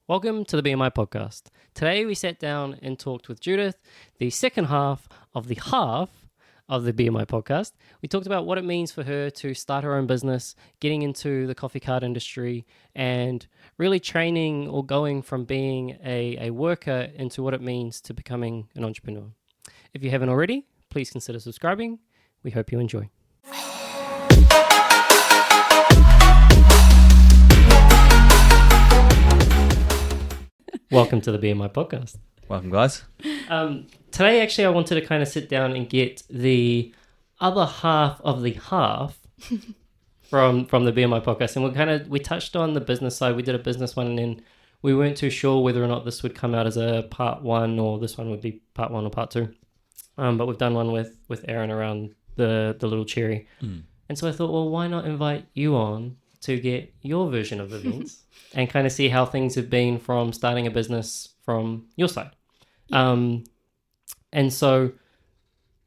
Welcome to the BMI Podcast. Today we sat down and talked with Judith, the second half of the BMI Podcast. We talked about what it means for her to start her own business, getting into the coffee cart industry, and really training or going from being a worker into what it means to becoming an entrepreneur. If you haven't already, please consider subscribing. We hope you enjoy. Welcome to the BMI Podcast. Welcome, guys. Today, actually, I wanted to kind of sit down and get the other half of the half from the BMI Podcast. And we touched on the business side. We did a business one, and then we weren't too sure whether or not this would come out as a part one or this one would be part one or part two. But we've done one with Aaron around the little cherry. And so I thought, well, why not invite you on to get your version of events and kind of see how things have been from starting a business from your side. And so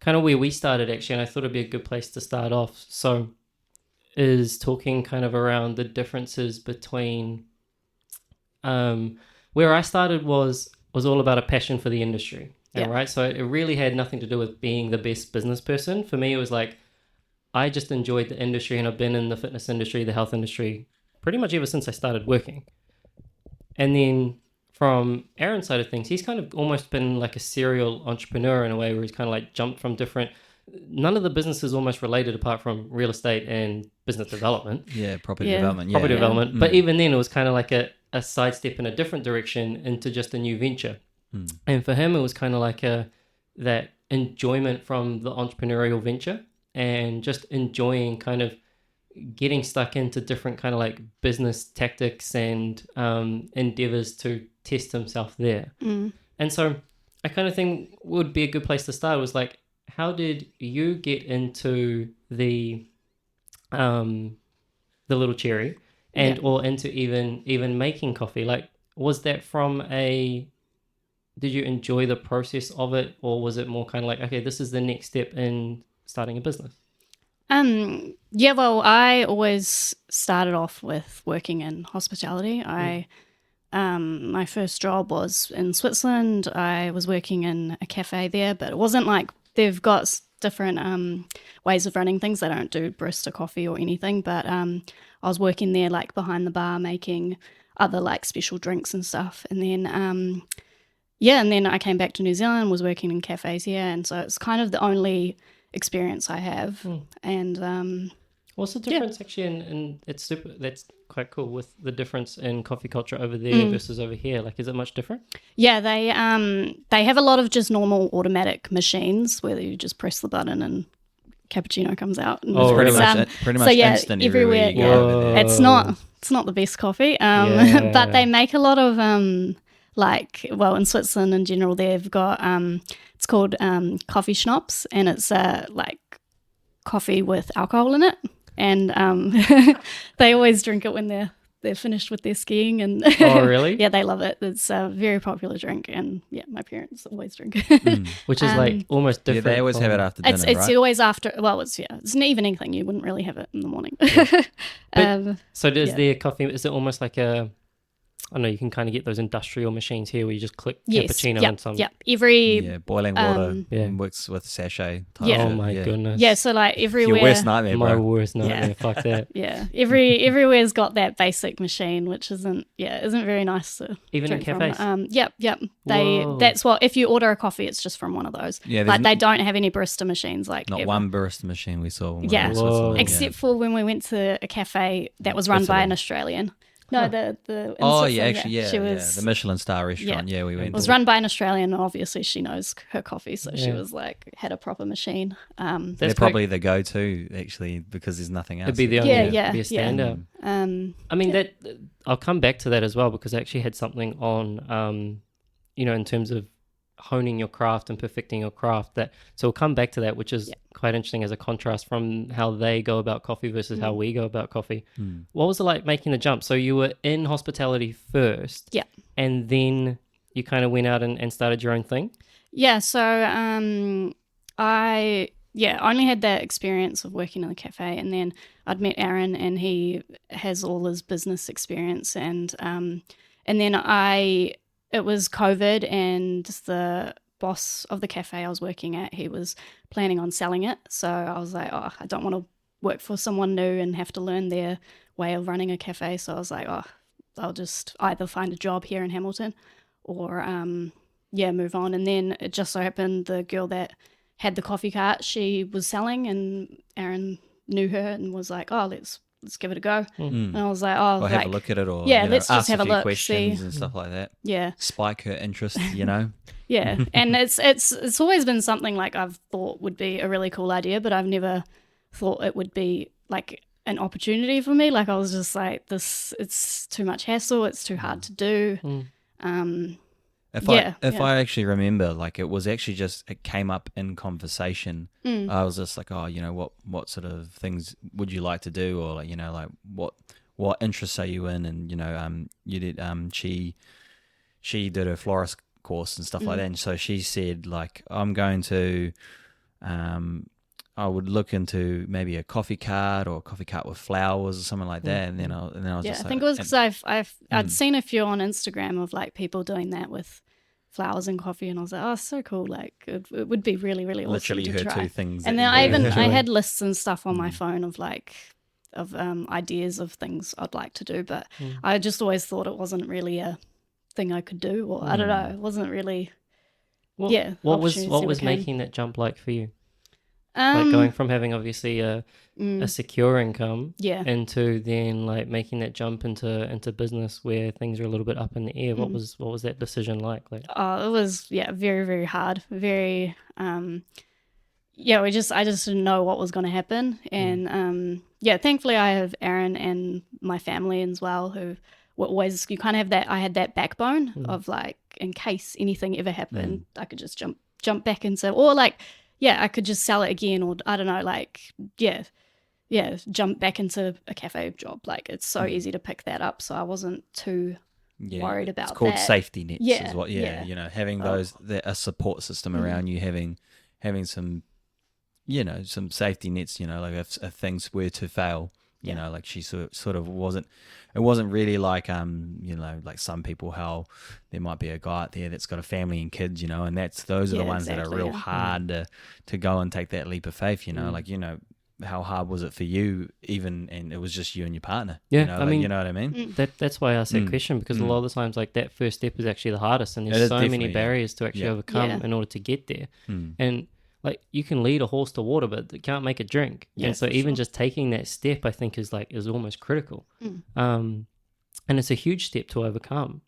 kind of where we started actually, and I thought it'd be a good place to start off, so is talking kind of around the differences between where I started was all about a passion for the industry. And right, so it really had nothing to do with being the best business person. For me, it was like, I just enjoyed the industry, and I've been in the fitness industry, the health industry, pretty much ever since I started working. And then from Aaron's side of things, he's kind of almost been like a serial entrepreneur in a way where he's kind of like jumped from different, none of the businesses almost related apart from real estate and business development. Property development. Property development. But even then it was kind of like a sidestep in a different direction into just a new venture. And for him, it was kind of like that enjoyment from the entrepreneurial venture and just enjoying kind of getting stuck into different kind of like business tactics and endeavors to test himself there. And so I kind of think would be a good place to start was like, how did you get into the little cherry and or into even making coffee? Like, was that from did you enjoy the process of it, or was it more kind of like, okay, this is the next step in starting a business? Well, I always started off with working in hospitality. My first job was in Switzerland. I was working in a cafe there, but it wasn't like they've got different ways of running things. They don't do barista coffee or anything, but I was working there like behind the bar making other like special drinks and stuff. And then and then I came back to New Zealand, was working in cafes here, and so it's kind of the only experience I have. And what's the difference actually in that's quite cool with the difference in coffee culture over there versus over here? Like, is it much different? They have a lot of just normal automatic machines where you just press the button and cappuccino comes out. And pretty much instant everywhere. It's not the best coffee, but they make a lot of in Switzerland in general, they've got it's called coffee schnapps, and it's like coffee with alcohol in it, and they always drink it when they're finished with their skiing. And oh, really? Yeah, they love it. It's a very popular drink, and my parents always drink it. Which is like almost different. Yeah, they always have it after dinner, it's always after. Well, it's an evening thing. You wouldn't really have it in the morning. So does their coffee? Is it almost like a? I know you can kind of get those industrial machines here where you just click cappuccino and some. Boiling water works with sachet. Oh my goodness. Yeah, so like everywhere. Your worst nightmare, bro. My worst nightmare. Fuck that. Everywhere's got that basic machine, which isn't very nice to even in cafes. That's what, if you order a coffee, it's just from one of those. Yeah, like they don't have any barista machines. Like not one barista machine we saw. Except for when we went to a cafe that was run by an Australian. No, the she was the Michelin star restaurant. Yeah, we went. It was run by an Australian, and obviously she knows her coffee, so she was like had a proper machine. They're probably the go-to actually because there's nothing else. It'd be the only be a standout. I mean that I'll come back to that as well because I actually had something on, in terms of honing your craft and perfecting your craft. So we'll come back to that, which is quite interesting as a contrast from how they go about coffee versus how we go about coffee. What was it like making the jump? So you were in hospitality first, and then you kind of went out and started your own thing. So I only had that experience of working in the cafe, and then I'd met Aaron, and he has all his business experience, and And then it was COVID, and the boss of the cafe I was working at, he was planning on selling it. So I was like, I don't want to work for someone new and have to learn their way of running a cafe. So I was like, I'll just either find a job here in Hamilton or move on. And then it just so happened the girl that had the coffee cart, she was selling, and Aaron knew her and was like, let's give it a go. And I was like, or have a look at it, or let's just ask have a few look, questions see. and stuff like that. Yeah, spike her interest, Yeah, and it's always been something like I've thought would be a really cool idea, but I've never thought it would be like an opportunity for me. Like I was just like, it's too much hassle, it's too hard to do. If I actually remember, like it was actually just, it came up in conversation. I was just like, what sort of things would you like to do, or like, like what interests are you in? And you did she did her florist course and stuff like that, and so she said like, I'm going to I would look into maybe a coffee cart or a coffee cart with flowers or something like that. And then I was just I like, think it was because I'd seen a few on Instagram of like people doing that with flowers and coffee, and I was like, so cool. Like it would be really, really awesome literally to her try. two things. And then I had lists and stuff on my phone of like, ideas of things I'd like to do, but I just always thought it wasn't really a thing I could do, or I don't know, it wasn't really. What was making that jump like for you? Like going from having obviously a secure income into then like making that jump into business where things are a little bit up in the air. What was that decision like? It was very, very hard. Very I just didn't know what was going to happen, and thankfully I have Aaron and my family as well, who were always, you kind of have that. I had that backbone of like, in case anything ever happened, I could just jump back into, or like. Yeah, I could just sell it again, or I don't know, like, jump back into a cafe job. Like, it's so easy to pick that up, so I wasn't too worried about that. It's called safety nets, is what, having a support system around you, having some, some safety nets, like if things were to fail, you know, like she sort of wasn't, it wasn't really like, like some people, how there might be a guy out there that's got a family and kids, and those are the ones that are real hard to go and take that leap of faith, like, how hard was it for you even, and it was just you and your partner, I mean, you know what I mean? That's why I asked that question, because a lot of the times like that first step is actually the hardest, and there's so many barriers to actually overcome in order to get there. And like you can lead a horse to water, but it can't make it drink. And so even just taking that step, I think is almost critical. And it's a huge step to overcome.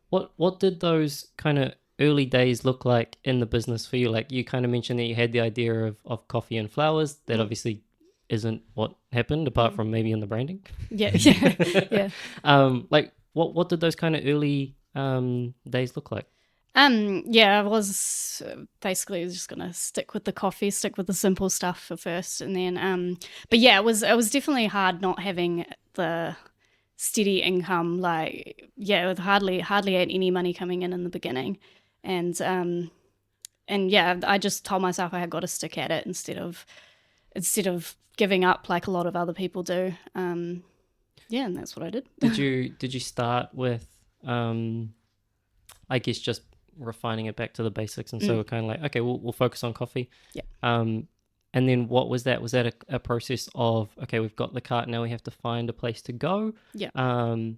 What did those kind of early days look like in the business for you? Like you kind of mentioned that you had the idea of coffee and flowers. That obviously isn't what happened, apart from maybe in the branding. Like what did those kind of early days look like? I was basically just gonna stick with the coffee, stick with the simple stuff for first, and then but it was definitely hard not having the steady income. Like with hardly had any money coming in the beginning, and I just told myself I had got to stick at it instead of giving up like a lot of other people do. And that's what I did. Did you start with I guess just refining it back to the basics, and so we're kind of like, okay, we'll focus on coffee. And then what was that? Was that a process of, okay, we've got the cart, now we have to find a place to go? And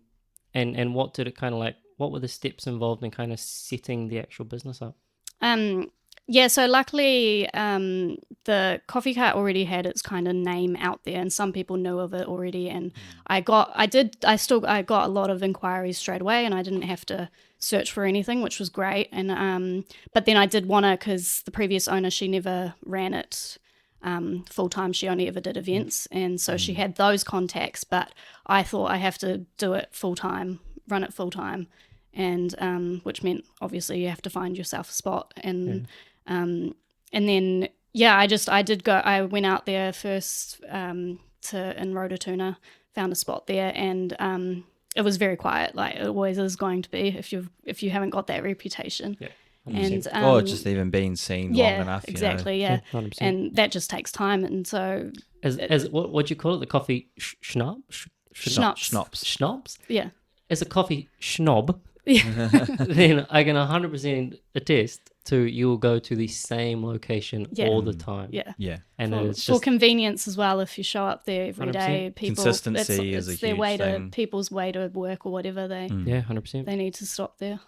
what did it kind of like, what were the steps involved in kind of setting the actual business up? So luckily the coffee cart already had its kind of name out there, and some people knew of it already, and I got a lot of inquiries straight away, and I didn't have to search for anything, which was great. And but then I did want to, because the previous owner, she never ran it full time, she only ever did events, and so she had those contacts, but I thought I have to do it full time, run it full time, and which meant obviously you have to find yourself a spot, and then I went out there first in Rototuna, found a spot there, and it was very quiet, like it always is going to be if you haven't got that reputation. And just even being seen long enough. Exactly, and that just takes time, and so as what do you call it? The coffee schnapps? Schnapps. Schnapps? Yeah. as a coffee schnob, then I can 100% attest to you'll go to the same location all the time. Yeah. And it's for convenience as well. If you show up there every 100%. day, people Consistency is a their huge way thing. people's way to work or whatever. They 100%. they need to stop there.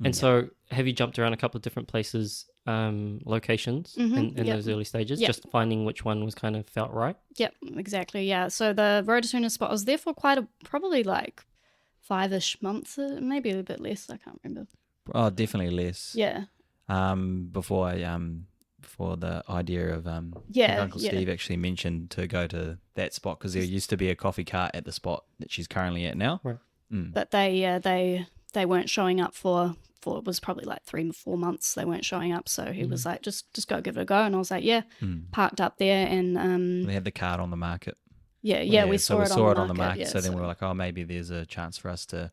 And so, have you jumped around a couple of different places, locations in those early stages, just finding which one was kind of felt right? Yep, exactly. Yeah. So the Rototuna spot, I was there for probably like 5-ish months, maybe a bit less. I can't remember. Oh, definitely less. Yeah. Before the idea of I think Uncle Steve actually mentioned to go to that spot because there used to be a coffee cart at the spot that she's currently at now. Right. But they weren't showing up for it was probably like 3-4 months. They weren't showing up, so he was like, just go give it a go, and I was like, parked up there, and they had the cart on the market. Yeah, we saw it on the market. Yeah, so then we were like, oh, maybe there's a chance for us to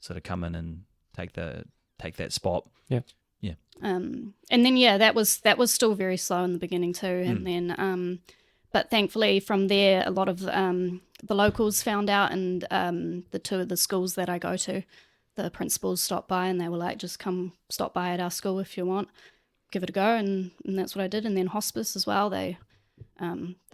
sort of come in and take that spot. Yeah. And then that was still very slow in the beginning too, and then but thankfully from there a lot of the locals found out, and the two of the schools that I go to, the principals stopped by and they were like, just come stop by at our school if you want, give it a go, and that's what I did. And then hospice as well, they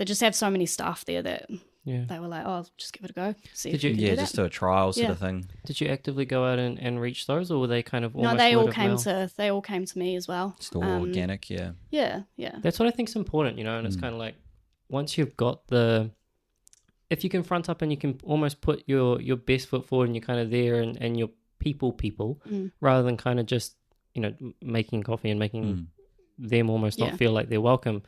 just have so many staff there that they were like, oh, just give it a go. See if you can do that. Just do a trial sort of thing. Did you actively go out and reach those, or were they kind of almost they all came to me as well. Still organic, yeah. Yeah. That's what I think is important, and it's kind of like once you've got if you can front up and you can almost put your best foot forward and you're kind of there and you're people rather than kind of just, making coffee and making them almost not feel like they're welcome.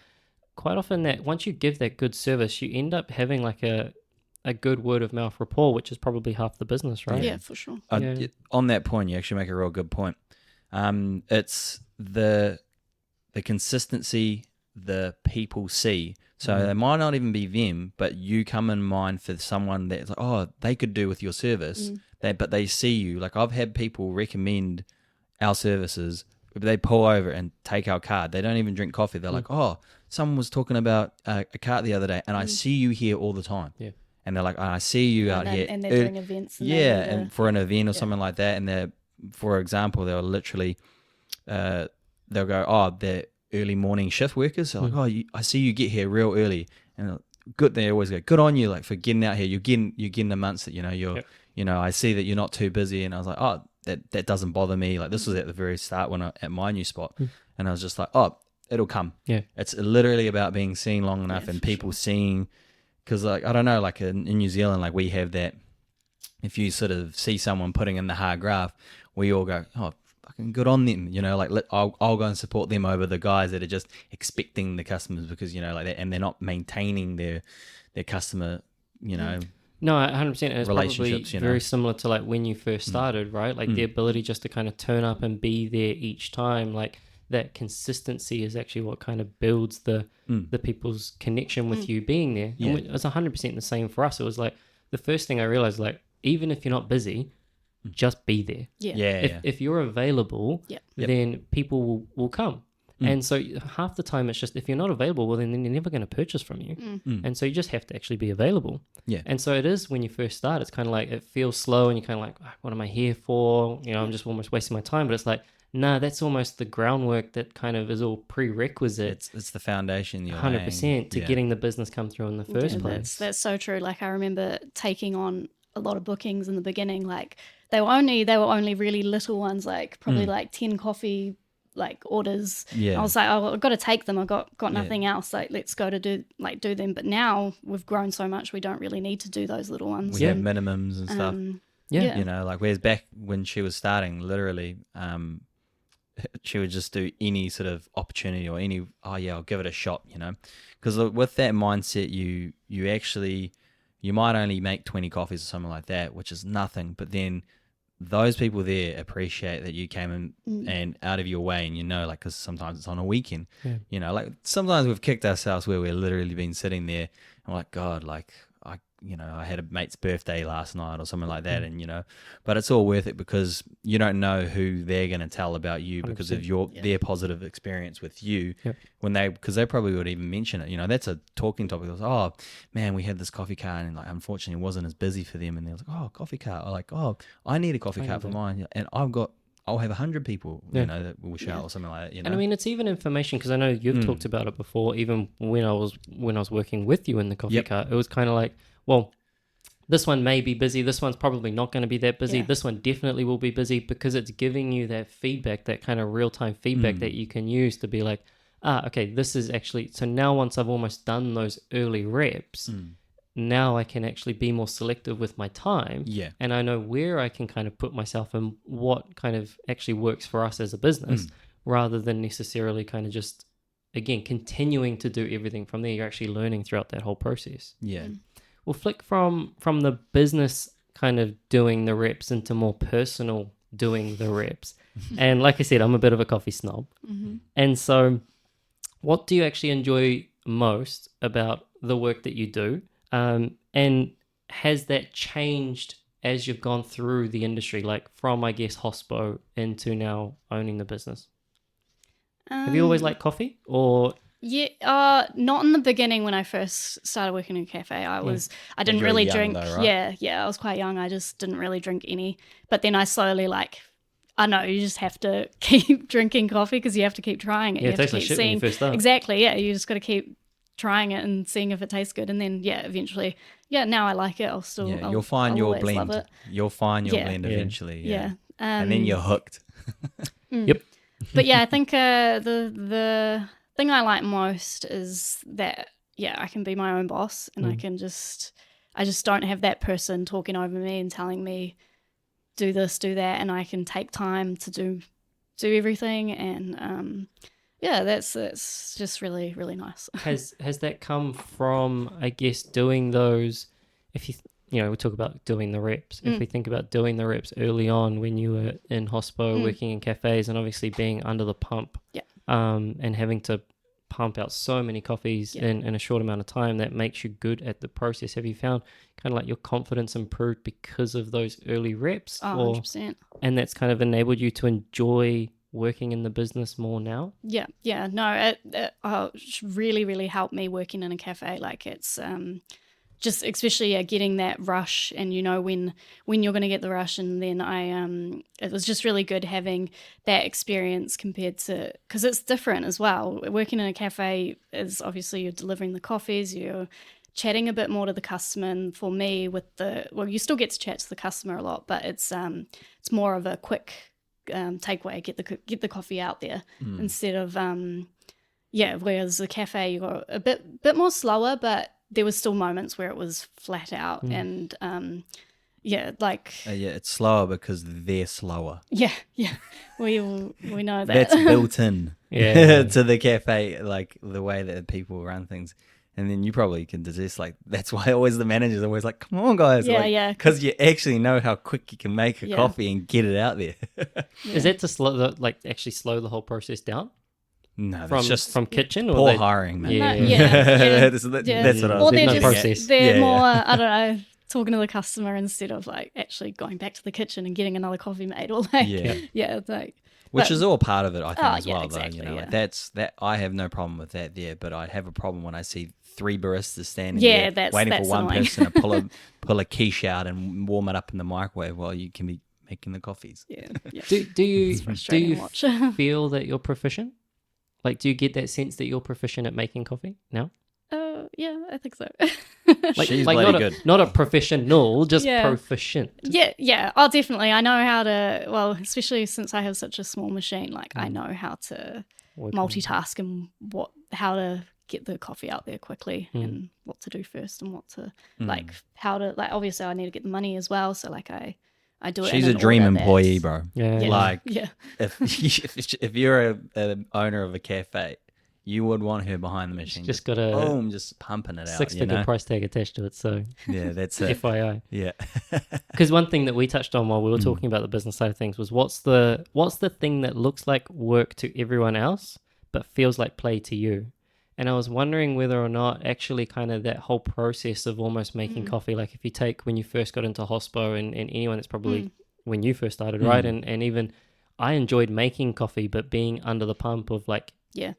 Quite often that once you give that good service, you end up having like a good word of mouth rapport, which is probably half the business, right? Yeah, for sure. On that point, you actually make a real good point. It's the consistency the people see. So it might not even be them, but you come in mind for someone that's like, oh, they could do with your service. But they see you. Like I've had people recommend our services. They pull over and take our card. They don't even drink coffee. They're like, oh, someone was talking about a cart the other day, and I see you here all the time. Yeah. And they're like, I see you out here. And they're doing events. And for an event or something like that. And they're, for example, they'll literally, they'll go, oh, they're early morning shift workers. They're like, oh, I see you get here real early. And good. They always go, good on you, like for getting out here. You're getting the months that, I see that you're not too busy. And I was like, oh, that doesn't bother me. Like this was at the very start when at my new spot. And I was just like, oh, it'll come. Yeah. It's literally about being seen long enough and people seeing, because like, I don't know, like in New Zealand, like we have that, if you sort of see someone putting in the hard graft, we all go, oh, fucking good on them. Like I'll go and support them over the guys that are just expecting the customers because, like that, and they're not maintaining their customer, No, 100%. And it's relationships, probably very similar to like when you first started, right? Like the ability just to kind of turn up and be there each time, like that consistency is actually what kind of builds the people's connection with you being there. And it was 100% the same for us. It was like the first thing I realized, like even if you're not busy, just be there. If you're available, then people will come. And so half the time it's just if you're not available, well, then they're never going to purchase from you. And so you just have to actually be available. Yeah. And so it is when you first start, it's kind of like it feels slow and you're kind of like, oh, what am I here for? I'm just almost wasting my time. But it's like, nah, that's almost the groundwork that kind of is all prerequisite. It's the foundation. 100% to getting the business come through in the first place. That's so true. Like I remember taking on a lot of bookings in the beginning. Like they were only really little ones, like probably like 10 coffee like orders. I was like, oh, I've got to take them. I've got nothing else. Like let's go to do them. But now we've grown so much, we don't really need to do those little ones. We have minimums and stuff. Like whereas back when she was starting, literally, she would just do any sort of opportunity or any, I'll give it a shot, because with that mindset, you might only make 20 coffees or something like that, which is nothing. But then those people there appreciate that you came in and out of your way, and like, because sometimes it's on a weekend, like sometimes we've kicked ourselves where we're literally been sitting there and we're like, God, like I had a mate's birthday last night or something like that, and but it's all worth it because you don't know who they're going to tell about you because 100%. of their positive experience with you because they probably would even mention it. That's a talking topic. It was, oh man, we had this coffee cart and like unfortunately it wasn't as busy for them, and they're like, oh, coffee cart, or like, oh, I need a coffee cart for mine, and I'll have 100 people, that will show or something like that. And I mean, it's even information because I know you've talked about it before. Even when I was working with you in the coffee cart, it was kind of like, well, this one may be busy. This one's probably not going to be that busy. Yeah. This one definitely will be busy because it's giving you that feedback, that kind of real time feedback that you can use to be like, okay, this is actually. So now once I've almost done those early reps. Now I can actually be more selective with my time, and I know where I can kind of put myself and what kind of actually works for us as a business, rather than necessarily kind of just, again, continuing to do everything from there. You're actually learning throughout that whole process. Yeah. We'll flick from the business kind of doing the reps into more personal doing the reps. And like I said, I'm a bit of a coffee snob. And so what do you actually enjoy most about the work that you do? And has that changed as you've gone through the industry, like from, I guess, hospo into now owning the business? Have you always liked coffee or? Yeah, not in the beginning when I first started working in a cafe. I didn't really drink. Though, right? Yeah, I was quite young. I just didn't really drink any. But then I slowly I know you just have to keep drinking coffee because you have to keep trying it. Yeah, you it have tastes to like keep shit when you first start. Exactly, yeah. You just got to keep trying it and seeing if it tastes good, and then eventually, now I like it. You'll find your blend. You'll find your blend eventually. Yeah. And then you're hooked. Yep. But I think the thing I like most is that I can be my own boss, and I just don't have that person talking over me and telling me do this, do that, and I can take time to do everything, and that's just really, really nice. Has that come from, I guess, doing those? If we talk about doing the reps. If we think about doing the reps early on when you were in hospo, working in cafes, and obviously being under the pump, and having to pump out so many coffees in a short amount of time, that makes you good at the process. Have you found kind of like your confidence improved because of those early reps? 100%. And that's kind of enabled you to enjoy working in the business more now? No, it really, really helped me working in a cafe. Like it's just especially getting that rush, and when you're going to get the rush, and then it was just really good having that experience compared to, because it's different as well. Working in a cafe is obviously you're delivering the coffees, you're chatting a bit more to the customer, and for me you still get to chat to the customer a lot, but it's more of a quick takeaway, get the coffee out there instead of whereas the cafe you got a bit more slower, but there was still moments where it was flat out and it's slower because they're slower. We know that. That's built in to the cafe, like the way that people run things. And then you probably can digest, like, that's why always the manager's always like, come on, guys. Because you actually know how quick you can make a coffee and get it out there. Is that to actually slow the whole process down? No, that's just from kitchen or poor hiring, man. That's what I was thinking. They're more, I don't know, talking to the customer instead of like actually going back to the kitchen and getting another coffee made, or like, it's like. Which is all part of it, I think, as well. Exactly, though, that's that. I have no problem with that there, but I have a problem when I see 3 baristas standing there waiting for one person to pull a quiche out and warm it up in the microwave while you can be making the coffees. Do you feel that you're proficient? Like, do you get that sense that you're proficient at making coffee now? I think so. She's bloody good. Not a professional, just proficient. Yeah. Oh, definitely. I know how to, well, especially since I have such a small machine, like I know how to multitask and how to get the coffee out there quickly and what to do first and what to, obviously I need to get the money as well. So like I do it. She's a dream employee, bro. Yeah. If you're an owner of a cafe, you would want her behind the machine. Just got a just pumping it out. 6-figure price tag attached to it. So that's it. FYI. Yeah. Because one thing that we touched on while we were talking about the business side of things was what's the thing that looks like work to everyone else but feels like play to you. And I was wondering whether or not actually kind of that whole process of almost making coffee, like if you take when you first got into hospo and anyone that's probably when you first started, right? And even I enjoyed making coffee, but being under the pump of like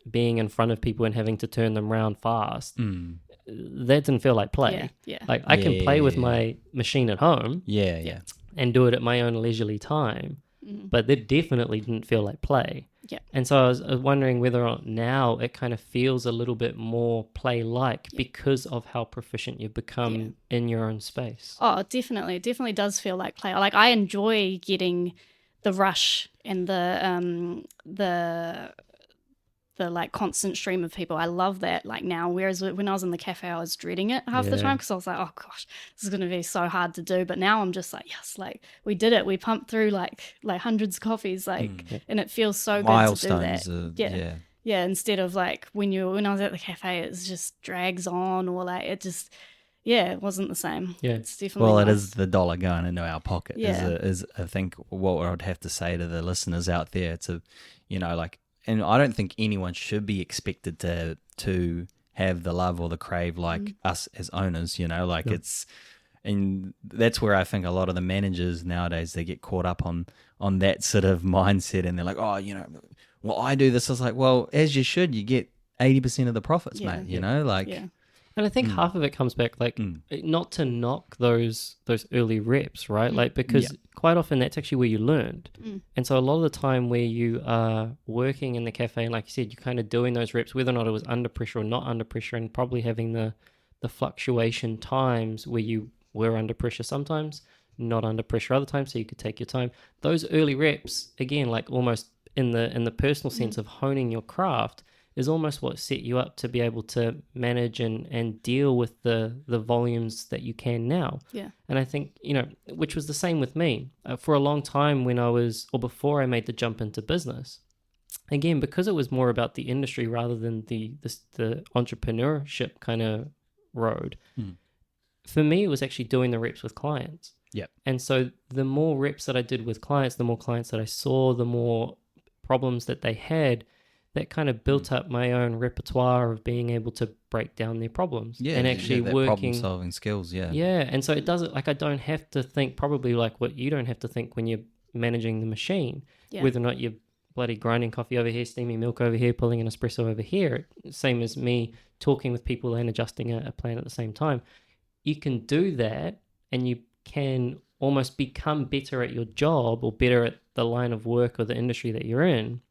being in front of people and having to turn them around fast, that didn't feel like play. Like I can play with my machine at home and do it at my own leisurely time, but that definitely didn't feel like play. And so I was wondering whether or not now it kind of feels a little bit more play-like because of how proficient you've become in your own space. Oh, definitely. It definitely does feel like play. Like I enjoy getting the rush and the like constant stream of people. I love that like now, whereas when I was in the cafe I was dreading it half the time because I was like, oh gosh, this is going to be so hard to do. But now I'm just like, yes, like we did it. We pumped through like hundreds of coffees, like and it feels so good to do that. Instead of like when I was at the cafe it just drags on, or like it just it wasn't the same. It's definitely it is the dollar going into our pocket is I think what I'd have to say to the listeners out there to, you know, like, and I don't think anyone should be expected to have the love or the crave like us as owners, you know, like it's, and that's where I think a lot of the managers nowadays, they get caught up on that sort of mindset, and they're like, oh, you know, well, I do this. I was like, well, as you should, you get 80% of the profits, mate, you know, like. And I think half of it comes back, like, not to knock those early reps, right? Like, because quite often that's actually where you learned. And so a lot of the time where you are working in the cafe, and like you said, you're kind of doing those reps, whether or not it was under pressure or not under pressure, and probably having the fluctuation times where you were under pressure sometimes, not under pressure other times, so you could take your time. Those early reps, again, like almost in the personal sense of honing your craft, is almost what set you up to be able to manage and deal with the volumes that you can now. And I think, you know, which was the same with me. For a long time when I was, or before I made the jump into business, again, because it was more about the industry rather than the entrepreneurship kind of road, for me, it was actually doing the reps with clients. And so the more reps that I did with clients, the more clients that I saw, the more problems that they had, that kind of built up my own repertoire of being able to break down their problems and actually working problem-solving skills. And so it doesn't, like, I don't have to think probably like what you don't have to think when you're managing the machine, whether or not you're bloody grinding coffee over here, steaming milk over here, pulling an espresso over here. Same as me talking with people and adjusting a plan at the same time. You can do that, and you can almost become better at your job or better at the line of work or the industry that you're in,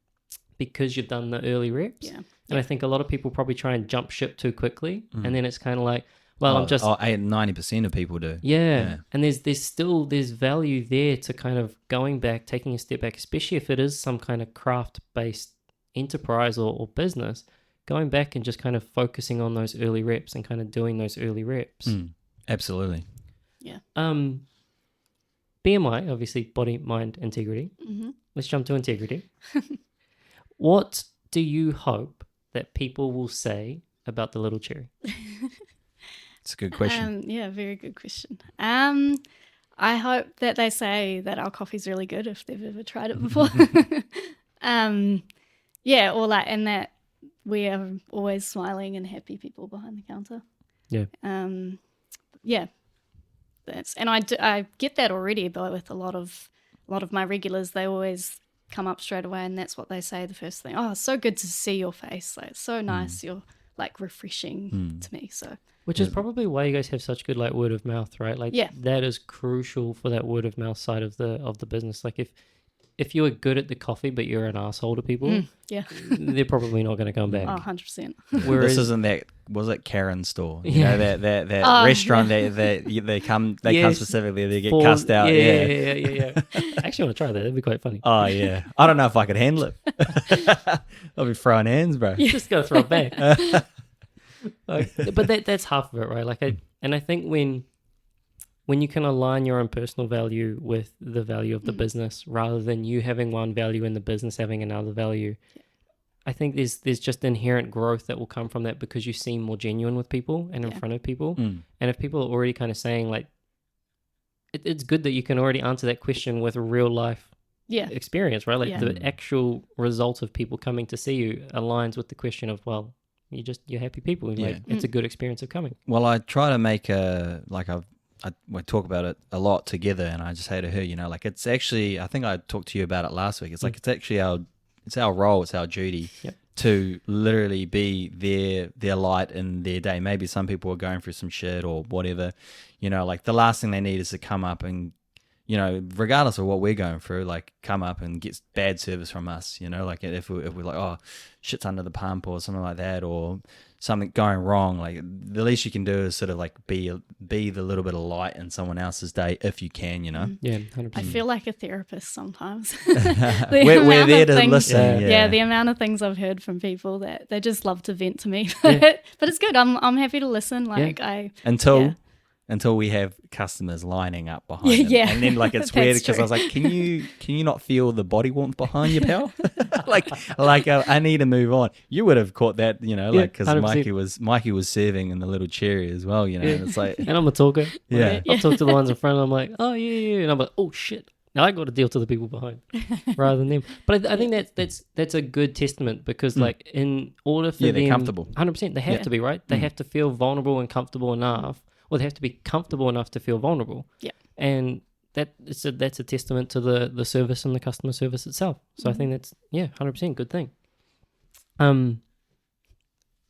because you've done the early reps. And I think a lot of people probably try and jump ship too quickly, and then it's kind of like, well, I'm just 90% of people do. And there's value there to kind of going back, taking a step back, especially if it is some kind of craft based enterprise or business, going back and just kind of focusing on those early reps and kind of doing those early reps. Absolutely. BMI, obviously body, mind, integrity. Let's jump to integrity. What do you hope that people will say about the little cherry? It's a good question. Very good question. I hope that they say that our coffee's really good if they've ever tried it before. Or like, and that we are always smiling and happy people behind the counter. That's, and I get that already, but with a lot of my regulars, they always come up straight away, and that's what they say the first thing. Oh, it's so good to see your face. Like, it's so nice. You're like refreshing to me. So, which is probably why you guys have such good like word of mouth, right? Like that is crucial for that word of mouth side of the business. Like if you are good at the coffee but you're an asshole to people, they're probably not going to come back. 100%. Whereas, this isn't that, was it Karen's store? You know, that restaurant they come specifically, they get cussed out. I actually want to try that. That'd be quite funny. Oh yeah, I don't know if I could handle it. I'll be throwing hands, bro. Just gotta throw it back. But that's half of it, right? Like I think when you can align your own personal value with the value of the business, rather than you having one value and the business having another value, I think there's just inherent growth that will come from that, because you seem more genuine with people and in front of people. And if people are already kind of saying like, it's good that you can already answer that question with real life experience, right? Like the actual result of people coming to see you aligns with the question of, well, you're happy people. And like it's a good experience of coming. Well, I try to make we talk about it a lot together, and I just say to her, you know, like it's actually, I think I talked to you about it last week. It's like it's actually our role, it's our duty to literally be their light in their day. Maybe some people are going through some shit or whatever, you know, like the last thing they need is to come up and, you know, regardless of what we're going through, like come up and get bad service from us, you know, like if we're like, oh, shit's under the pump or something like that, or something going wrong, like the least you can do is sort of like be the little bit of light in someone else's day if you can, you know. Yeah, 100%. I feel like a therapist sometimes. We're there to listen. Yeah, the amount of things I've heard from people that they just love to vent to me, but it's good. I'm happy to listen. Like until we have customers lining up behind them. And then like it's weird because I was like, can you not feel the body warmth behind you, pal? like I need to move on. You would have caught that, you know, like because Mikey was serving in the little cherry as well, you know. And it's like, and I'm a talker. Yeah. I'll talk to the ones in front. I'm like, oh yeah, and I'm like, oh shit. Now I got to deal to the people behind rather than them. But I think that's a good testament because like in order for them, they're comfortable. 100%, they have to be, right. They have to feel vulnerable and comfortable enough. Well, they have to be comfortable enough to feel vulnerable. Yeah. And that's a testament to the service and the customer service itself. So I think that's 100% good thing. Have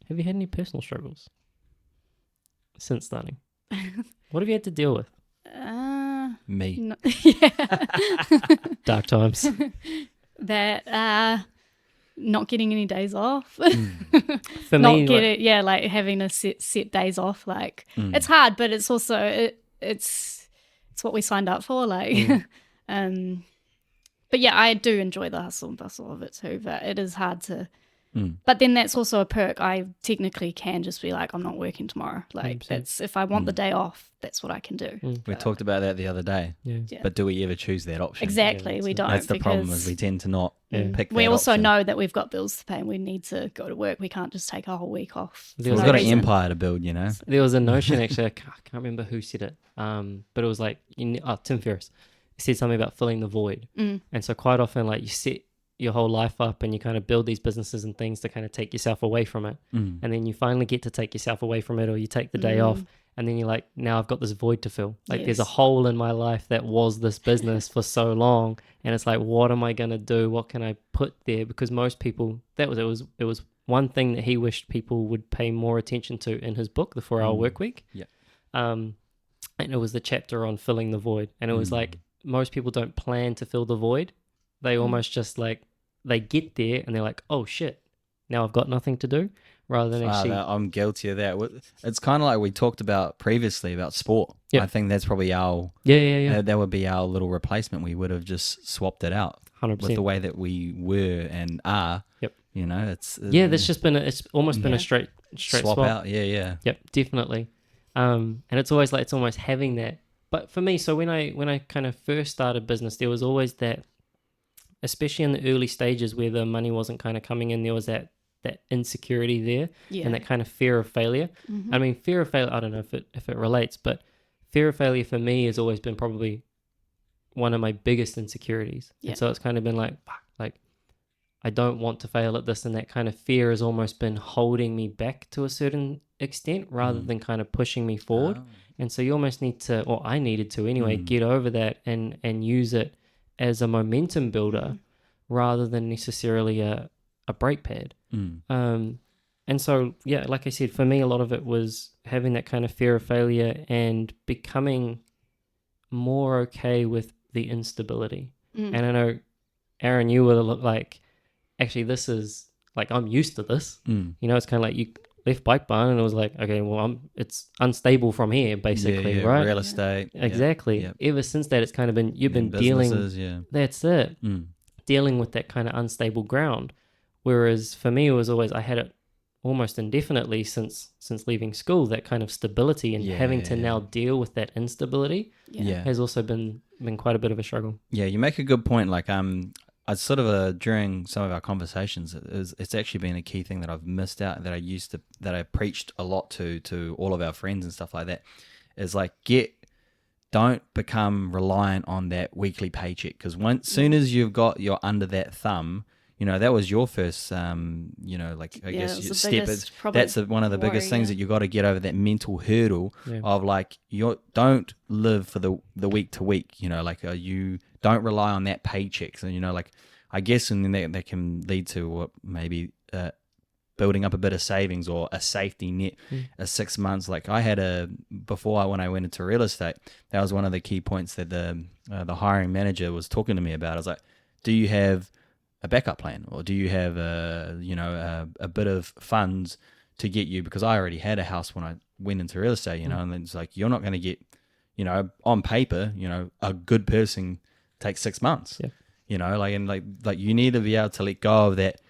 you had any personal struggles since starting? What have you had to deal with? Me. Dark times. That not getting any days off. For me, like having a set days off. Like it's hard, but it's also it's what we signed up for. Like, but yeah, I do enjoy the hustle and bustle of it too. But it is hard to. But then that's also a perk. I technically can just be like, I'm not working tomorrow. Like that's if I want the day off, that's what I can do. We talked about that the other day. Yeah. But do we ever choose that option? Exactly, we don't. That's the problem is we tend to not pick that We also option. know that we've got bills to pay and we need to go to work. We can't just take a whole week off. We've got an empire to build, you know. There was a notion actually. I can't remember who said it. But it was like Tim Ferriss. He said something about filling the void. And so quite often, like you set your whole life up and you kind of build these businesses and things to kind of take yourself away from it. And then you finally get to take yourself away from it, or you take the day off, and then you're like, now I've got this void to fill. Like there's a hole in my life that was this business for so long, and it's like, what am I going to do? What can I put there? Because most people, it was one thing that he wished people would pay more attention to in his book, The 4-Hour Workweek. Yeah. And it was the chapter on filling the void. And it was like, most people don't plan to fill the void. They almost just like, they get there and they're like, oh shit, now I've got nothing to do, rather than actually... I'm guilty of that. It's kind of like we talked about previously about sport. Yep. I think that's probably our... Yeah. That would be our little replacement. We would have just swapped it out 100%. With the way that we were and are. Yep. You know, it's... that's just been it's almost been a straight swap out. Yeah. Yep, definitely. And it's always like, it's almost having that. But for me, so when I kind of first started business, there was always that, especially in the early stages where the money wasn't kind of coming in, there was that insecurity there and that kind of fear of failure. I mean, fear of failure, I don't know if it relates, but fear of failure for me has always been probably one of my biggest insecurities. And so it's kind of been like, fuck, like I don't want to fail at this, and that kind of fear has almost been holding me back to a certain extent rather than kind of pushing me forward. And so you almost need to, or I needed to anyway, get over that and use it as a momentum builder rather than necessarily a brake pad. And so, yeah, like I said, for me, a lot of it was having that kind of fear of failure and becoming more okay with the instability. And I know, Aaron, you were like, actually, this is like, I'm used to this. You know, it's kind of like you left Bike Barn and it was like, okay, well, it's unstable from here, basically, right? Real estate. Exactly. Ever since that, it's kind of been, you've been dealing, that's it, dealing with that kind of unstable ground. Whereas for me, it was always, I had it almost indefinitely since leaving school, that kind of stability, and having to now deal with that instability has also been quite a bit of a struggle. Yeah, you make a good point. Like, I sort of during some of our conversations, it's actually been a key thing that I've missed out, that I preached a lot to all of our friends and stuff like that, is like, don't become reliant on that weekly paycheck, because soon as you're under that thumb, that was your first, like I guess step. That's one of the biggest things that you got to get over, that mental hurdle of like, you don't live for the week to week, like you don't rely on that paycheck. So, like, I guess, and then that can lead to maybe building up a bit of savings or a safety net, 6 months. Like I had when I went into real estate, that was one of the key points that the hiring manager was talking to me about. I was like, do you have a backup plan, or do you have a bit of funds to get you? Because I already had a house when I went into real estate, and it's like, you're not going to get, on paper, a good person takes 6 months, like you need to be able to let go of that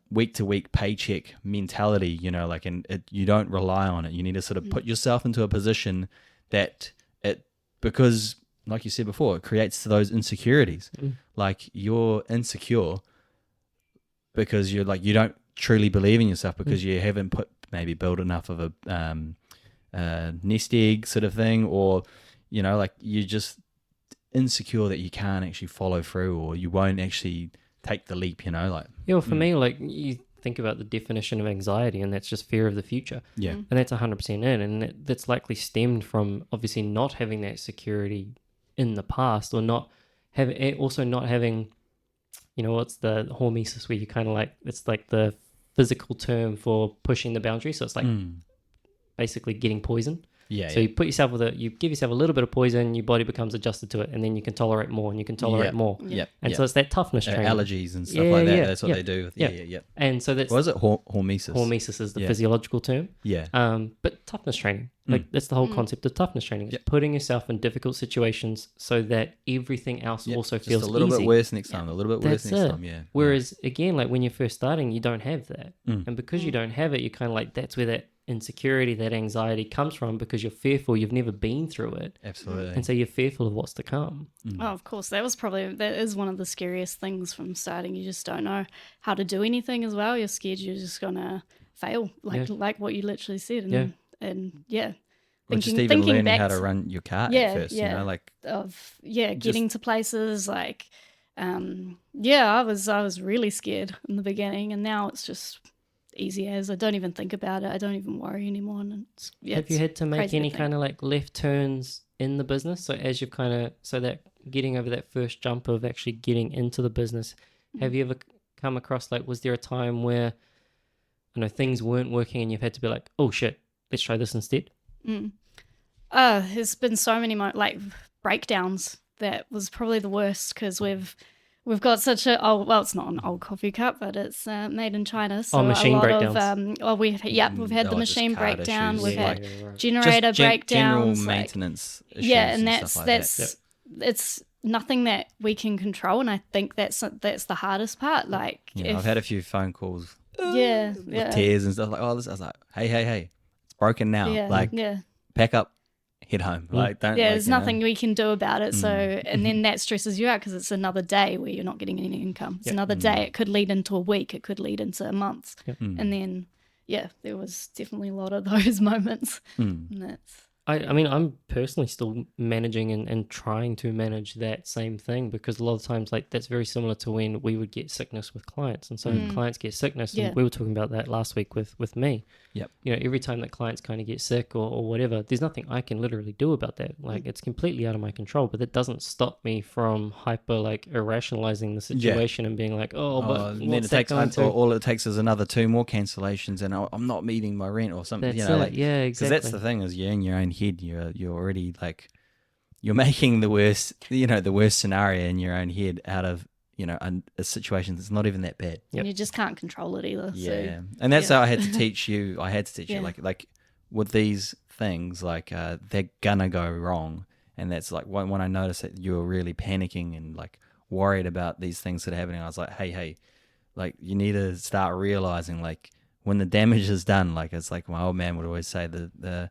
week to week paycheck mentality, you don't rely on it. You need to sort of put yourself into a position that because like you said before, it creates those insecurities. Like you're insecure because you're like, you don't truly believe in yourself because you haven't built enough of a nest egg sort of thing, or, like you're just insecure that you can't actually follow through, or you won't actually take the leap, like. Yeah, well, for me, like you think about the definition of anxiety, and that's just fear of the future. Yeah. And that's 100% it. And that's likely stemmed from obviously not having that security in the past, or not having, what's the hormesis, where you kind of like, it's like the physical term for pushing the boundary. So it's like basically getting poison. Yeah. So you give yourself a little bit of poison, your body becomes adjusted to it, and then you can tolerate more, and you can tolerate more. Yeah. And so it's that toughness training. Allergies and stuff like that. Yeah, that's what they do. Yeah. And so that's... What is it? Hormesis. Hormesis is the physiological term. Yeah. But toughness training. Like that's the whole concept of toughness training. It's putting yourself in difficult situations so that everything else also feels easy. Just a little bit worse next time. A little bit worse next time. Yeah. Whereas again, like when you're first starting, you don't have that, and because you don't have it, you kind of like, that's where that insecurity, that anxiety comes from, because you're fearful. You've never been through it. Absolutely. And so you're fearful of what's to come. Oh, of course. That is one of the scariest things from starting. You just don't know how to do anything as well. You're scared you're just gonna fail, like what you literally said. And or just even learning how to run your car at first, getting to places like, I was really scared in the beginning, and now it's just easy as I don't even think about it. I don't even worry anymore. And have you had to make any kind of like left turns in the business? So as you've that getting over that first jump of actually getting into the business, have you ever come across, like, was there a time where, things weren't working and you've had to be like, oh shit, let's try this instead? There's been so many breakdowns. That was probably the worst, because we've got such it's not an old coffee cup, but it's made in China. So machine breakdowns. we've had the machine breakdown. We've had generator breakdowns, general maintenance issues. And that's it's nothing that we can control, and I think that's the hardest part. Like, I've had a few phone calls. With tears and stuff like, I was like, hey, it's broken now. Pack up. Head home. There's nothing we can do about it. So, and then that stresses you out, because it's another day where you're not getting any income. It's another day. It could lead into a week. It could lead into a month. And then, there was definitely a lot of those moments. And that's... I'm personally still managing and trying to manage that same thing, because a lot of times, like, that's very similar to when we would get sickness with clients. And so clients get sickness, and we were talking about that last week with me. Yep. Every time that clients kind of get sick or whatever, there's nothing I can literally do about that. Like, it's completely out of my control, but that doesn't stop me from irrationalizing the situation and being like, what's that going to? All it takes is another 2 more cancellations, and I'm not meeting my rent or something. That's it. Exactly. Because that's the thing, is you're in your own head. You're already like, you're making the worst scenario in your own head out of a situation that's not even that bad. And you just can't control it either. And that's how I had to teach you. Like with these things, like they're gonna go wrong, and that's like when I noticed that you were really panicking and like worried about these things that are happening, I was like, hey, like you need to start realizing, like, when the damage is done, like, it's like my old man would always say, the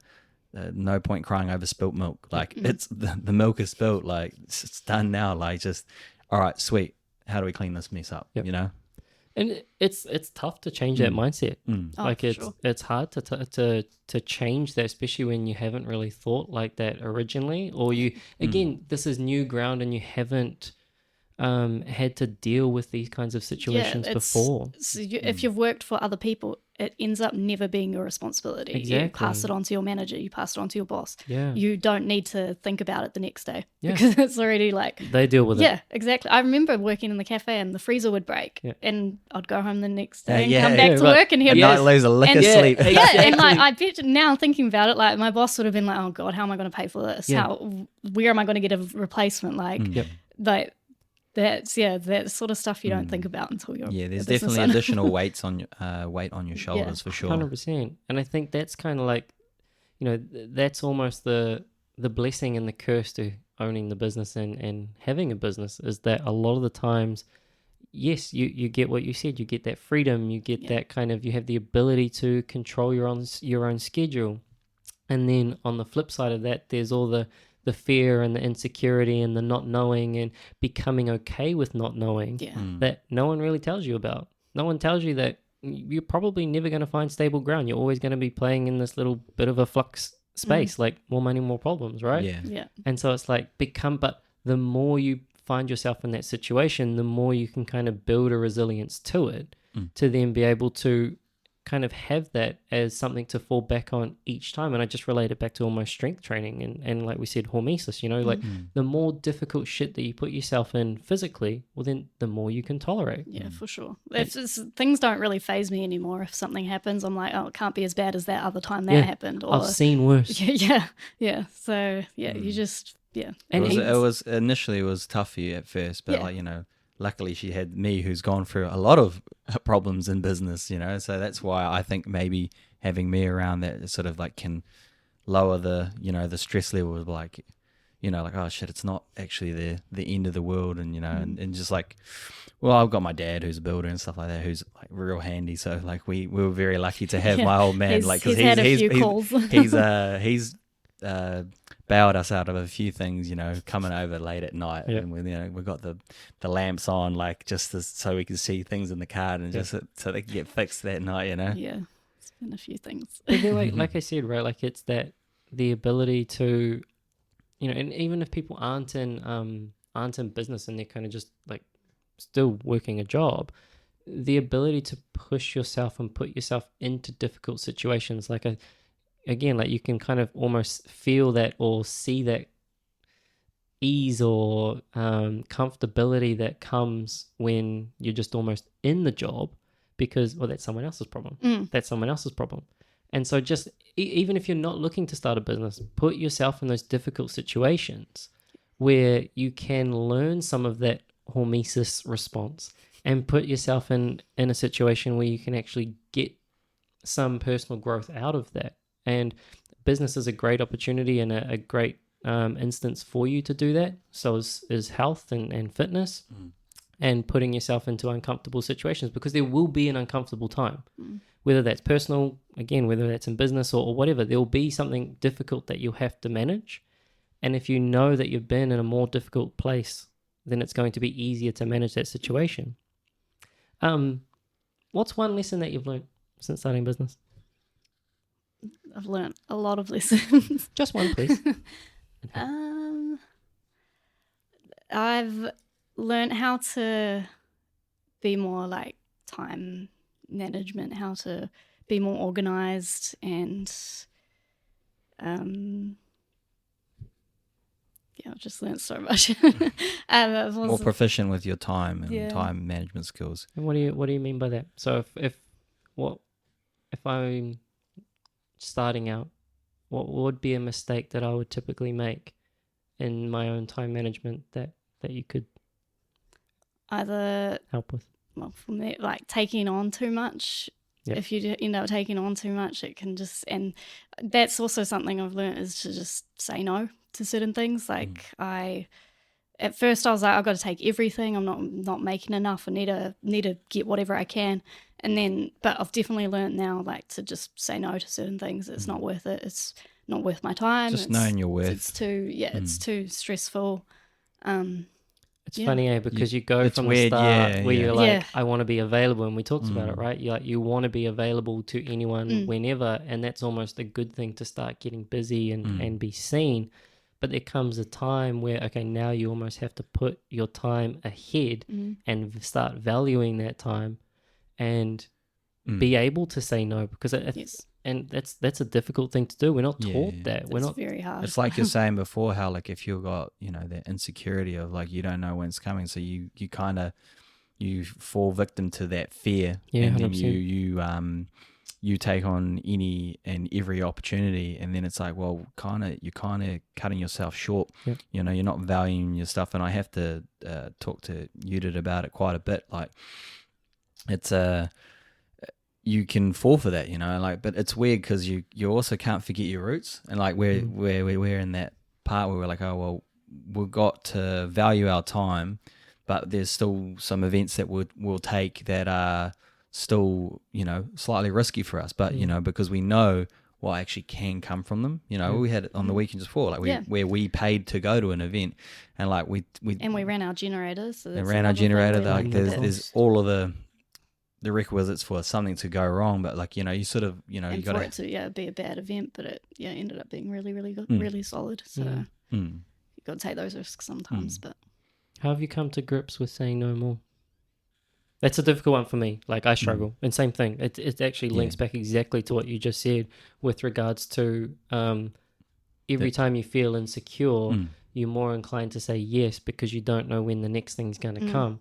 no point crying over spilt milk. Like, it's the milk is spilt. Like, it's done now. Like, just, all right, sweet. How do we clean this mess up? And it's tough to change that mindset. Like, it's hard to change that, especially when you haven't really thought like that originally, or you, again, this is new ground and you haven't had to deal with these kinds of situations before. So if you've worked for other people, it ends up never being your responsibility. Exactly. You pass it on to your manager, you pass it on to your boss. Yeah. You don't need to think about it the next day because it's already like... They deal with it. Yeah, exactly. I remember working in the cafe and the freezer would break and I'd go home the next day and come back to work and he'd not lose a lick of sleep. Yeah, and like I bet now thinking about it, like my boss would have been like, oh God, how am I going to pay for this? Where am I going to get a replacement? Like, that's that sort of stuff you don't think about until you're there's definitely additional weight on your shoulders for sure. 100%. And I think that's kind of like, that's almost the blessing and the curse to owning the business and having a business, is that a lot of the times, yes, you get what you said, you get that freedom, you get that kind of, you have the ability to control your own schedule. And then on the flip side of that, there's all the fear and the insecurity and the not knowing and becoming okay with not knowing that no one really tells you about. No one tells you that you're probably never going to find stable ground. You're always going to be playing in this little bit of a flux space, like more money, more problems, right? Yeah. And so it's like but the more you find yourself in that situation, the more you can kind of build a resilience to it to then be able to kind of have that as something to fall back on each time. And I just relate it back to almost strength training and like we said, hormesis, like the more difficult shit that you put yourself in physically, well then the more you can tolerate. Yeah, for sure. It's just, things don't really faze me anymore. If something happens, I'm like, oh, it can't be as bad as that other time that happened. Or, I've seen worse. Yeah. So you just, And it was initially, it was tough for you at first, but luckily she had me, who's gone through a lot of problems in business, so that's why I think maybe having me around that sort of like can lower the, the stress level of like, like, oh shit, it's not actually the end of the world. And, and just like, well, I've got my dad who's a builder and stuff like that, who's like real handy. So like we were very lucky to have my old man, like, cause he's bailed us out of a few things, coming over late at night, and we got the lamps on, like just so we can see things in the car, and just so they can get fixed that night, Yeah, it's been a few things. But then, like I said, right, like it's that the ability to, and even if people aren't in business and they're kind of just like still working a job, the ability to push yourself and put yourself into difficult situations, like again, like you can kind of almost feel that or see that ease or comfortability that comes when you're just almost in the job, because, well, that's someone else's problem. That's someone else's problem. And so just even if you're not looking to start a business, put yourself in those difficult situations where you can learn some of that hormesis response and put yourself in a situation where you can actually get some personal growth out of that. And business is a great opportunity and a great instance for you to do that. So is health and fitness and putting yourself into uncomfortable situations, because there will be an uncomfortable time, whether that's personal, again, whether that's in business or whatever. There will be something difficult that you'll have to manage. And if you know that you've been in a more difficult place, then it's going to be easier to manage that situation. What's one lesson that you've learned since starting business? I've learned a lot of lessons. Just one, please. I've learned how to be more like time management, how to be more organized, and I've just learned so much. More proficient with your time and time management skills. And what do you mean by that? So if I'm starting out, what would be a mistake that I would typically make in my own time management that you could either help with? Well, for me, like taking on too much. Yep. If you end up taking on too much, it can just, and that's also something I've learned, is to just say no to certain things. Like at first I was like, I've got to take everything. I'm not making enough. I need to get whatever I can. And then, but I've definitely learned now, like, to just say no to certain things. It's not worth it. It's not worth my time. Just knowing your worth. It's too, it's too stressful. It's funny, because you go from the start where you're like, I want to be available, and we talked about it, right? You want to be available to anyone whenever, and that's almost a good thing to start getting busy and be seen. but there comes a time where, okay, now you almost have to put your time ahead and start valuing that time and be able to say no, because and that's a difficult thing to do. We're not taught that. We're not. Very hard. It's like you're saying before, how like if you've got, you know, that insecurity of like you don't know when it's coming, so you kind of you fall victim to that fear, and 100%. then you take on any and every opportunity, and then it's like, well, you're kind of cutting yourself short. Yep. You know, you're not valuing your stuff, and I have to talk to Judith about it quite a bit. Like, it's you can fall for that, you know, like, but it's weird because you also can't forget your roots, and like we're in that part where we're like, oh well, we've got to value our time, but there's still some events that we'll take that are still, you know, slightly risky for us, but you know, because we know what actually can come from them. You know, we had it on the weekends before, like where we paid to go to an event, and like we ran our generators. So ran our generator. Like there's all of the requisites for something to go wrong, but like, you know, you sort of, you know, and you got for it to be a bad event, but it ended up being really, really good, really solid. So you got to take those risks sometimes. But how have you come to grips with saying no more? That's a difficult one for me. Like, I struggle. And same thing. It actually links back exactly to what you just said with regards to every time you feel insecure, you're more inclined to say yes because you don't know when the next thing's going to come.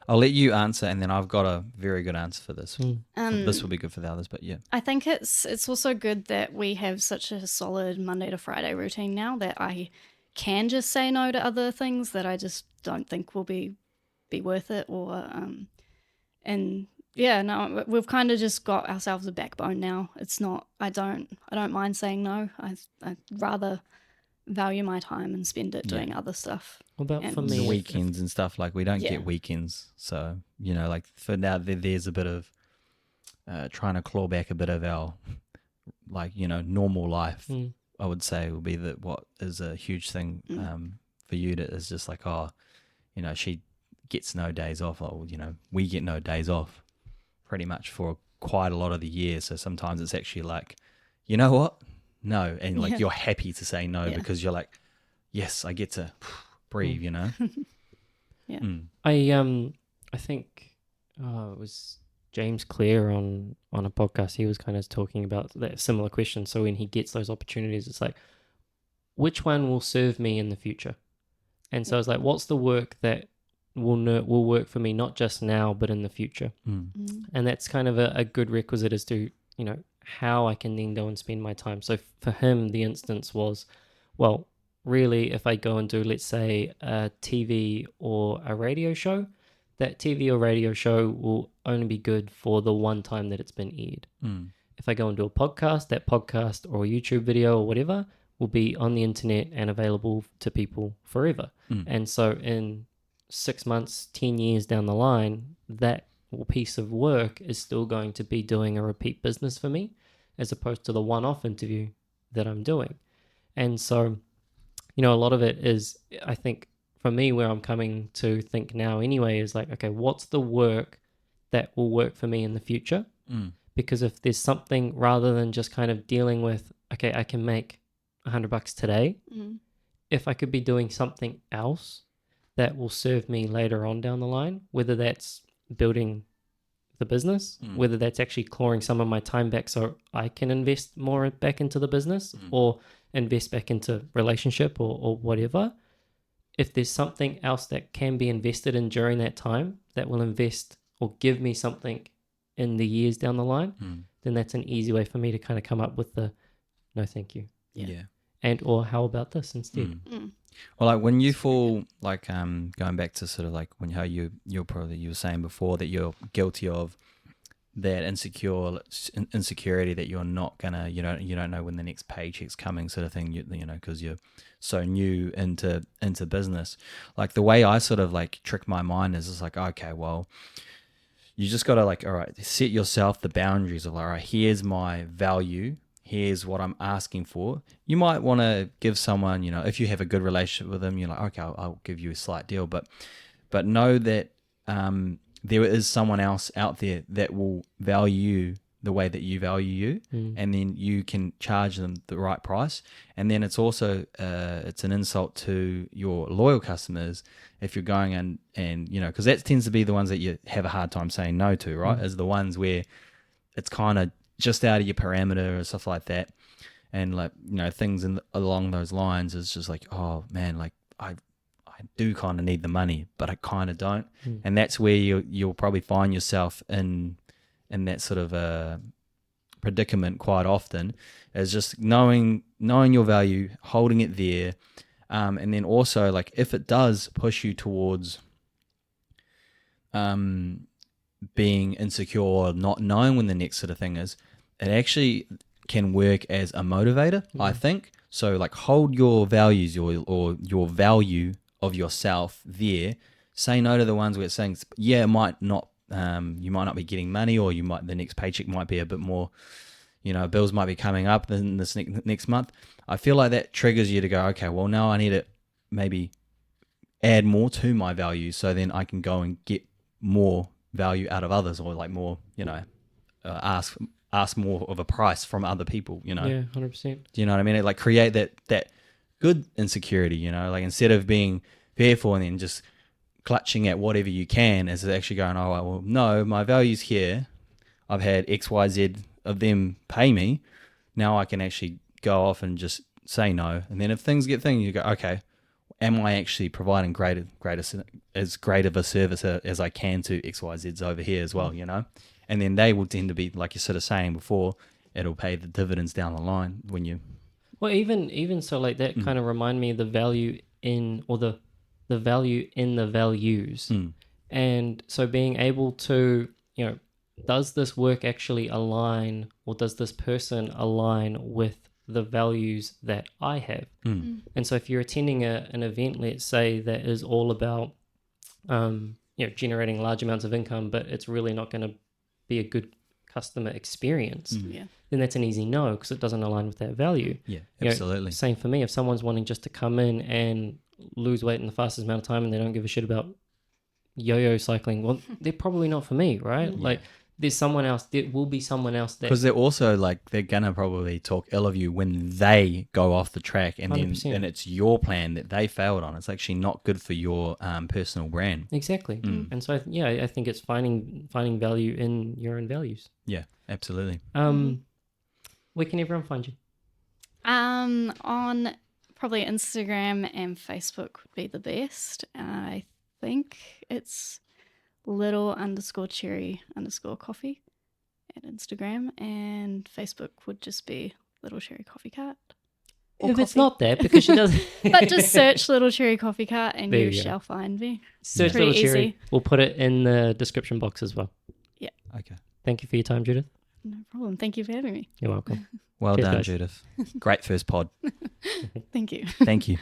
I'll let you answer, and then I've got a very good answer for this. This will be good for the others, but yeah. I think it's also good that we have such a solid Monday to Friday routine now that I can just say no to other things that I just don't think will be worth it, or we've kind of just got ourselves a backbone now. It's not, I don't mind saying no. I'd rather value my time and spend it doing other stuff. What about for me? The weekends and stuff, like we don't get weekends. So, you know, like for now there's a bit of trying to claw back a bit of our, like, you know, normal life, I would say will be what is a huge thing for you to, is just like, oh, you know, she gets no days off, or, you know, we get no days off pretty much for quite a lot of the year. So sometimes it's actually like, you know what? No. And like you're happy to say no because you're like, yes, I get to breathe, you know? I think it was James Clear on a podcast. He was kind of talking about that similar question. So when he gets those opportunities, it's like, which one will serve me in the future? And so it's like, what's the work that will work for me, not just now, but in the future? And that's kind of a good requisite as to, you know, how I can then go and spend my time. So for him, the instance was, well, really, if I go and do, let's say, a TV or a radio show, that TV or radio show will only be good for the one time that it's been aired. If I go and do a podcast, that podcast or a YouTube video or whatever will be on the internet and available to people forever. And so in 6 months, 10 years down the line, that piece of work is still going to be doing a repeat business for me, as opposed to the one-off interview that I'm doing. And so, you know, a lot of it is, I think, for me, where I'm coming to think now anyway, is like, okay, what's the work that will work for me in the future? Because if there's something, rather than just kind of dealing with, okay, I can make $100 today, if I could be doing something else that will serve me later on down the line, whether that's building the business, whether that's actually clawing some of my time back so I can invest more back into the business, or invest back into relationship or whatever. If there's something else that can be invested in during that time that will invest or give me something in the years down the line, then that's an easy way for me to kind of come up with the no thank you. And or how about this instead? Well, like when you fall, like going back to sort of like when how you were saying before that you're guilty of that insecurity that you're not gonna, you don't know when the next paycheck's coming, sort of thing. You know, because you're so new into business. Like the way I sort of like trick my mind is, it's like, okay, well, you just gotta like, all right, set yourself the boundaries of, all right, here's my value. Here's what I'm asking for. You might want to give someone, you know, if you have a good relationship with them, you're like, okay, I'll give you a slight deal, but know that there is someone else out there that will value the way that you value you, and then you can charge them the right price. And then it's also it's an insult to your loyal customers if you're going and because that tends to be the ones that you have a hard time saying no to, right? Is the ones where it's kind of just out of your parameter or stuff like that, and like things along those lines is just like, oh man, like I do kind of need the money, but I kind of don't, and that's where you'll probably find yourself in that sort of a predicament quite often, is just knowing your value, holding it there, and then also like if it does push you towards being insecure or not knowing when the next sort of thing is, it actually can work as a motivator, I think. So like hold your values or your value of yourself there. Say no to the ones where it's saying, yeah, it might not, you might not be getting money, or the next paycheck might be a bit more, bills might be coming up in this next month. I feel like that triggers you to go, okay, well now I need to maybe add more to my values, so then I can go and get more value out of others, or like more, ask more of a price from other people, Yeah, 100%. Do you know what I mean? It like create that good insecurity, like instead of being fearful and then just clutching at whatever you can, is actually going, oh, well, no, my value's here. I've had X, Y, Z of them pay me. Now I can actually go off and just say no. And then if things get you go, okay, am I actually providing as great of a service as I can to X, Y, Z's over here as well, And then they will tend to be, like you're sort of saying before, it'll pay the dividends down the line when you... Well, even so, like that kind of remind me of the value in, or the value in the values. And so being able to, does this work actually align, or does this person align with the values that I have? And so if you're attending an event, let's say, that is all about, generating large amounts of income, but it's really not going to be a good customer experience, then that's an easy no, because it doesn't align with that value. Yeah, absolutely. Same for me. If someone's wanting just to come in and lose weight in the fastest amount of time, and they don't give a shit about yo-yo cycling, well, they're probably not for me, right? Yeah. Like there will be someone else that... Because they're also like, they're going to probably talk ill of you when they go off the track, and 100%. then and it's your plan that they failed on. It's actually not good for your personal brand. Exactly. And so, I think it's finding value in your own values. Yeah, absolutely. Where can everyone find you? On probably Instagram and Facebook would be the best. I think it's little_cherry_coffee at Instagram, and Facebook would just be Little Cherry Coffee Cart. If it's not that, because she doesn't... But just search Little Cherry Coffee Cart and you shall find me. Search Little Cherry. We'll put it in the description box as well. Yeah. Okay. Thank you for your time, Judith. No problem. Thank you for having me. You're welcome. Well Cheers, done, guys. Judith. Great first pod. Thank you. Thank you.